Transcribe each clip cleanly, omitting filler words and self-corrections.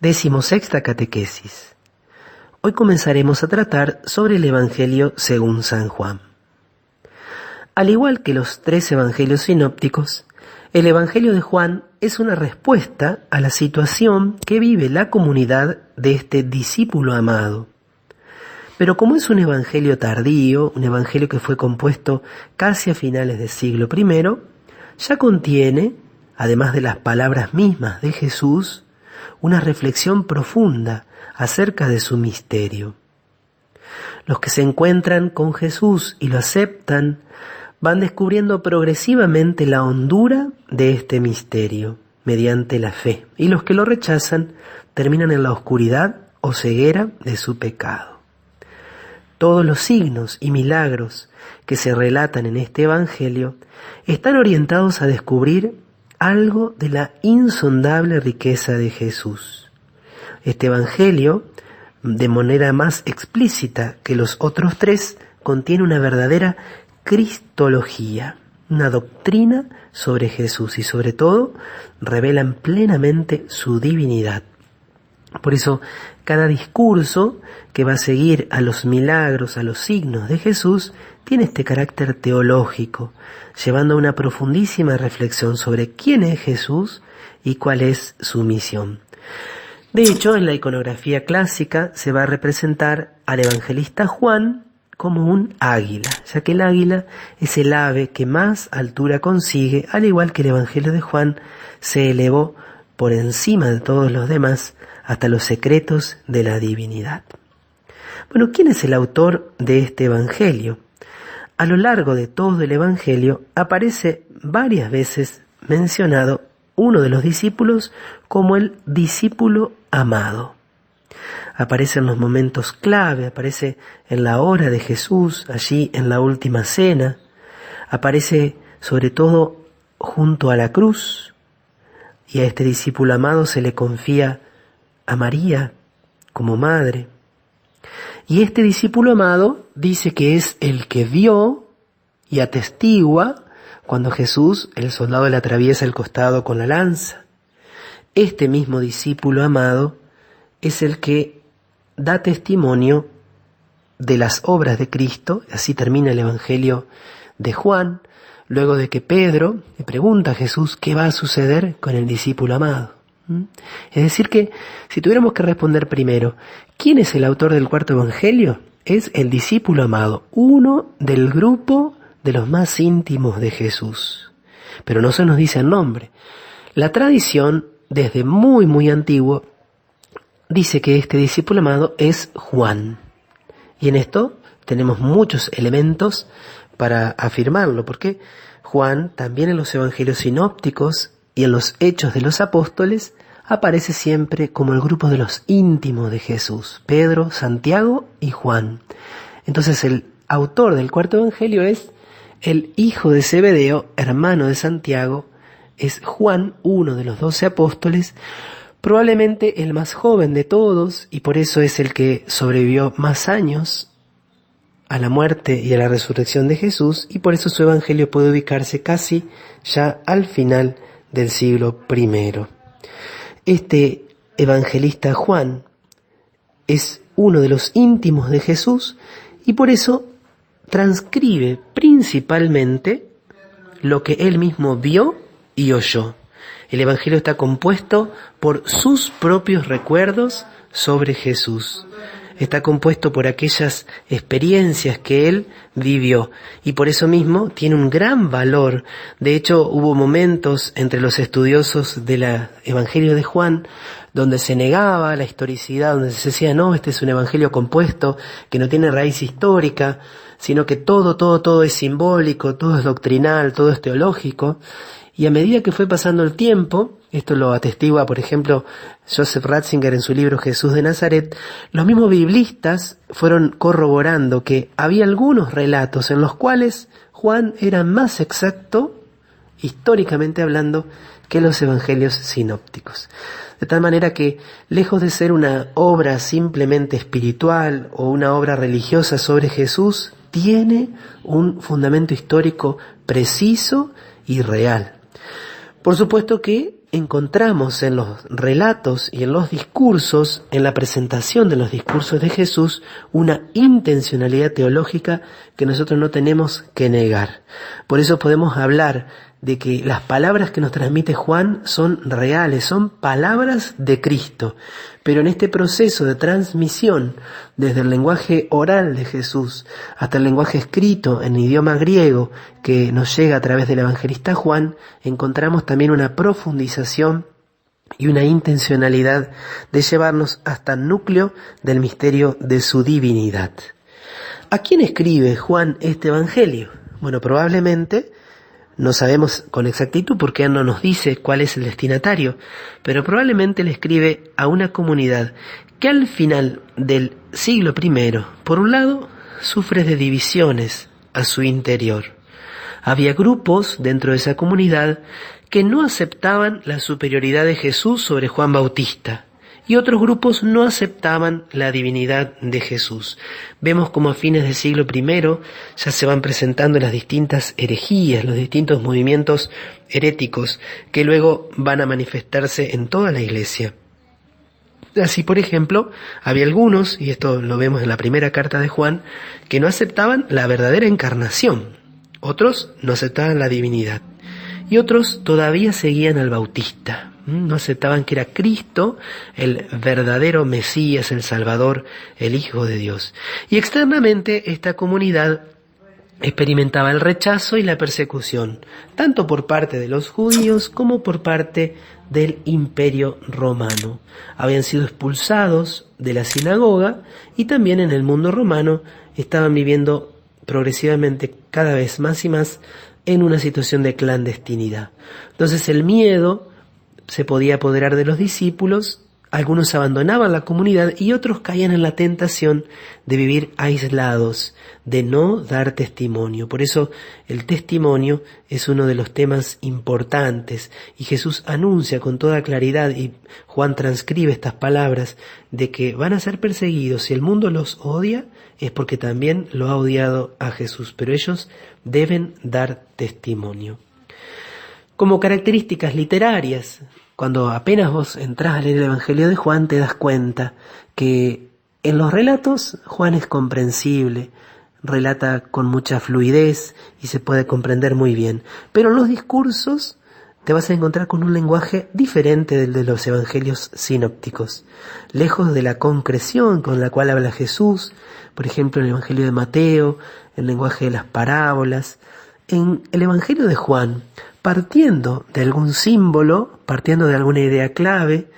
16ª catequesis. Hoy comenzaremos a tratar sobre el Evangelio según San Juan. Al igual que los 3 evangelios sinópticos, el Evangelio de Juan es una respuesta a la situación que vive la comunidad de este discípulo amado. Pero como es un evangelio tardío, un evangelio que fue compuesto casi a finales del siglo I, ya contiene, además de las palabras mismas de Jesús, una reflexión profunda acerca de su misterio. Los que se encuentran con Jesús y lo aceptan van descubriendo progresivamente la hondura de este misterio mediante la fe, y los que lo rechazan terminan en la oscuridad o ceguera de su pecado. Todos los signos y milagros que se relatan en este evangelio están orientados a descubrir algo de la insondable riqueza de Jesús. Este evangelio, de manera más explícita que los otros 3, contiene una verdadera cristología, una doctrina sobre Jesús y sobre todo revelan plenamente su divinidad. Por eso, cada discurso que va a seguir a los milagros, a los signos de Jesús, tiene este carácter teológico, llevando a una profundísima reflexión sobre quién es Jesús y cuál es su misión. De hecho, en la iconografía clásica se va a representar al evangelista Juan como un águila, ya que el águila es el ave que más altura consigue, al igual que el Evangelio de Juan se elevó por encima de todos los demás hasta los secretos de la divinidad. Bueno, ¿quién es el autor de este Evangelio? A lo largo de todo el Evangelio aparece varias veces mencionado uno de los discípulos como el discípulo amado. Aparece en los momentos clave, aparece en la hora de Jesús, allí en la última cena, aparece sobre todo junto a la cruz, y a este discípulo amado se le confía a María como madre. Y este discípulo amado dice que es el que vio y atestigua cuando Jesús, el soldado, le atraviesa el costado con la lanza. Este mismo discípulo amado es el que da testimonio de las obras de Cristo. Así termina el Evangelio de Juan, luego de que Pedro le pregunta a Jesús qué va a suceder con el discípulo amado. Es decir que, si tuviéramos que responder primero, ¿quién es el autor del 4º Evangelio? Es el discípulo amado, uno del grupo de los más íntimos de Jesús. Pero no se nos dice el nombre. La tradición, desde muy antiguo, dice que este discípulo amado es Juan. Y en esto tenemos muchos elementos para afirmarlo, porque Juan también en los evangelios sinópticos y en los hechos de los apóstoles aparece siempre como el grupo de los íntimos de Jesús, Pedro, Santiago y Juan. Entonces el autor del 4º Evangelio es el hijo de Zebedeo, hermano de Santiago, es Juan, uno de los 12 apóstoles, probablemente el más joven de todos, y por eso es el que sobrevivió más años a la muerte y a la resurrección de Jesús, y por eso su evangelio puede ubicarse casi ya al final del siglo I. Este evangelista Juan es uno de los íntimos de Jesús y por eso transcribe principalmente lo que él mismo vio y oyó. El Evangelio está compuesto por sus propios recuerdos sobre Jesús. Está compuesto por aquellas experiencias que él vivió y por eso mismo tiene un gran valor. De hecho, hubo momentos entre los estudiosos del Evangelio de Juan donde se negaba la historicidad, donde se decía, no, este es un evangelio compuesto que no tiene raíz histórica, sino que todo es simbólico, todo es doctrinal, todo es teológico. Y a medida que fue pasando el tiempo, esto lo atestigua, por ejemplo, Joseph Ratzinger en su libro Jesús de Nazaret, los mismos biblistas fueron corroborando que había algunos relatos en los cuales Juan era más exacto, históricamente hablando, que los evangelios sinópticos. De tal manera que, lejos de ser una obra simplemente espiritual o una obra religiosa sobre Jesús, tiene un fundamento histórico preciso y real. Por supuesto que encontramos en los relatos y en los discursos, en la presentación de los discursos de Jesús, una intencionalidad teológica que nosotros no tenemos que negar. Por eso podemos hablar de que las palabras que nos transmite Juan son reales, son palabras de Cristo. Pero en este proceso de transmisión, desde el lenguaje oral de Jesús hasta el lenguaje escrito en idioma griego que nos llega a través del evangelista Juan, encontramos también una profundización y una intencionalidad de llevarnos hasta el núcleo del misterio de su divinidad. ¿A quién escribe Juan este evangelio? Bueno, probablemente no sabemos con exactitud porque él no nos dice cuál es el destinatario, pero probablemente le escribe a una comunidad que al final del siglo I, por un lado, sufre de divisiones a su interior. Había grupos dentro de esa comunidad que no aceptaban la superioridad de Jesús sobre Juan Bautista, y otros grupos no aceptaban la divinidad de Jesús. Vemos como a fines del siglo I ya se van presentando las distintas herejías, los distintos movimientos heréticos que luego van a manifestarse en toda la Iglesia. Así, por ejemplo, había algunos, y esto lo vemos en la primera carta de Juan, que no aceptaban la verdadera encarnación. Otros no aceptaban la divinidad. Y otros todavía seguían al Bautista. No aceptaban que era Cristo el verdadero Mesías, el Salvador, el Hijo de Dios. Y externamente esta comunidad experimentaba el rechazo y la persecución, tanto por parte de los judíos como por parte del Imperio Romano. Habían sido expulsados de la sinagoga y también en el mundo romano estaban viviendo progresivamente cada vez más y más en una situación de clandestinidad. Entonces el miedo se podía apoderar de los discípulos, algunos abandonaban la comunidad y otros caían en la tentación de vivir aislados, de no dar testimonio. Por eso el testimonio es uno de los temas importantes y Jesús anuncia con toda claridad y Juan transcribe estas palabras de que van a ser perseguidos. Si el mundo los odia es porque también lo ha odiado a Jesús, pero ellos deben dar testimonio. Como características literarias, cuando apenas vos entrás a leer el Evangelio de Juan, te das cuenta que en los relatos Juan es comprensible, relata con mucha fluidez y se puede comprender muy bien. Pero en los discursos te vas a encontrar con un lenguaje diferente del de los evangelios sinópticos. Lejos de la concreción con la cual habla Jesús, por ejemplo en el Evangelio de Mateo, el lenguaje de las parábolas, en el Evangelio de Juan, partiendo de algún símbolo, partiendo de alguna idea clave,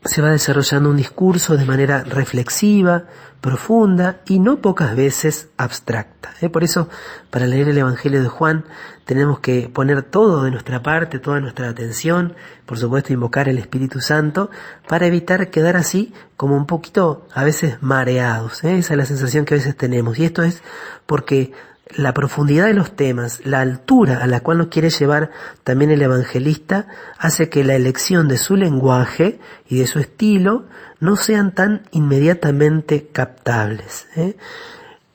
se va desarrollando un discurso de manera reflexiva, profunda y no pocas veces abstracta. Por eso, para leer el Evangelio de Juan, tenemos que poner todo de nuestra parte, toda nuestra atención, por supuesto invocar el Espíritu Santo, para evitar quedar así como un poquito a veces mareados. Esa es la sensación que a veces tenemos. Y esto es porque la profundidad de los temas, la altura a la cual nos quiere llevar también el evangelista, hace que la elección de su lenguaje y de su estilo no sean tan inmediatamente captables.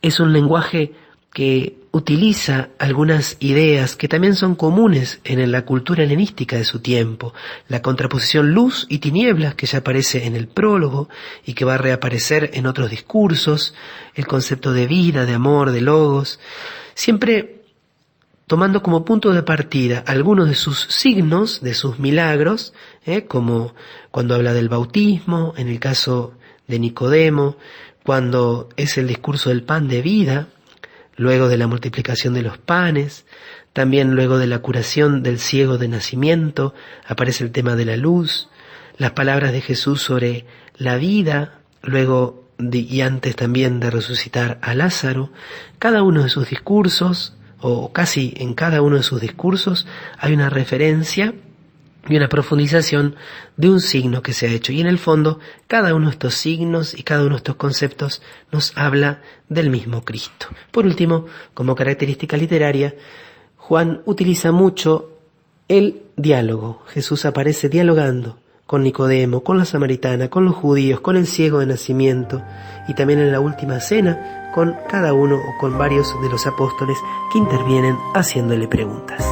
Es un lenguaje que utiliza algunas ideas que también son comunes en la cultura helenística de su tiempo. La contraposición luz y tinieblas, que ya aparece en el prólogo y que va a reaparecer en otros discursos, el concepto de vida, de amor, de logos, siempre tomando como punto de partida algunos de sus signos, de sus milagros, como cuando habla del bautismo, en el caso de Nicodemo, cuando es el discurso del pan de vida, luego de la multiplicación de los panes, también luego de la curación del ciego de nacimiento, aparece el tema de la luz, las palabras de Jesús sobre la vida, luego y antes también de resucitar a Lázaro. Cada uno de sus discursos, o casi en cada uno de sus discursos, hay una referencia y una profundización de un signo que se ha hecho. Y en el fondo, cada uno de estos signos y cada uno de estos conceptos nos habla del mismo Cristo. Por último, como característica literaria, Juan utiliza mucho el diálogo. Jesús aparece dialogando con Nicodemo, con la samaritana, con los judíos, con el ciego de nacimiento y también en la última cena con cada uno o con varios de los apóstoles que intervienen haciéndole preguntas.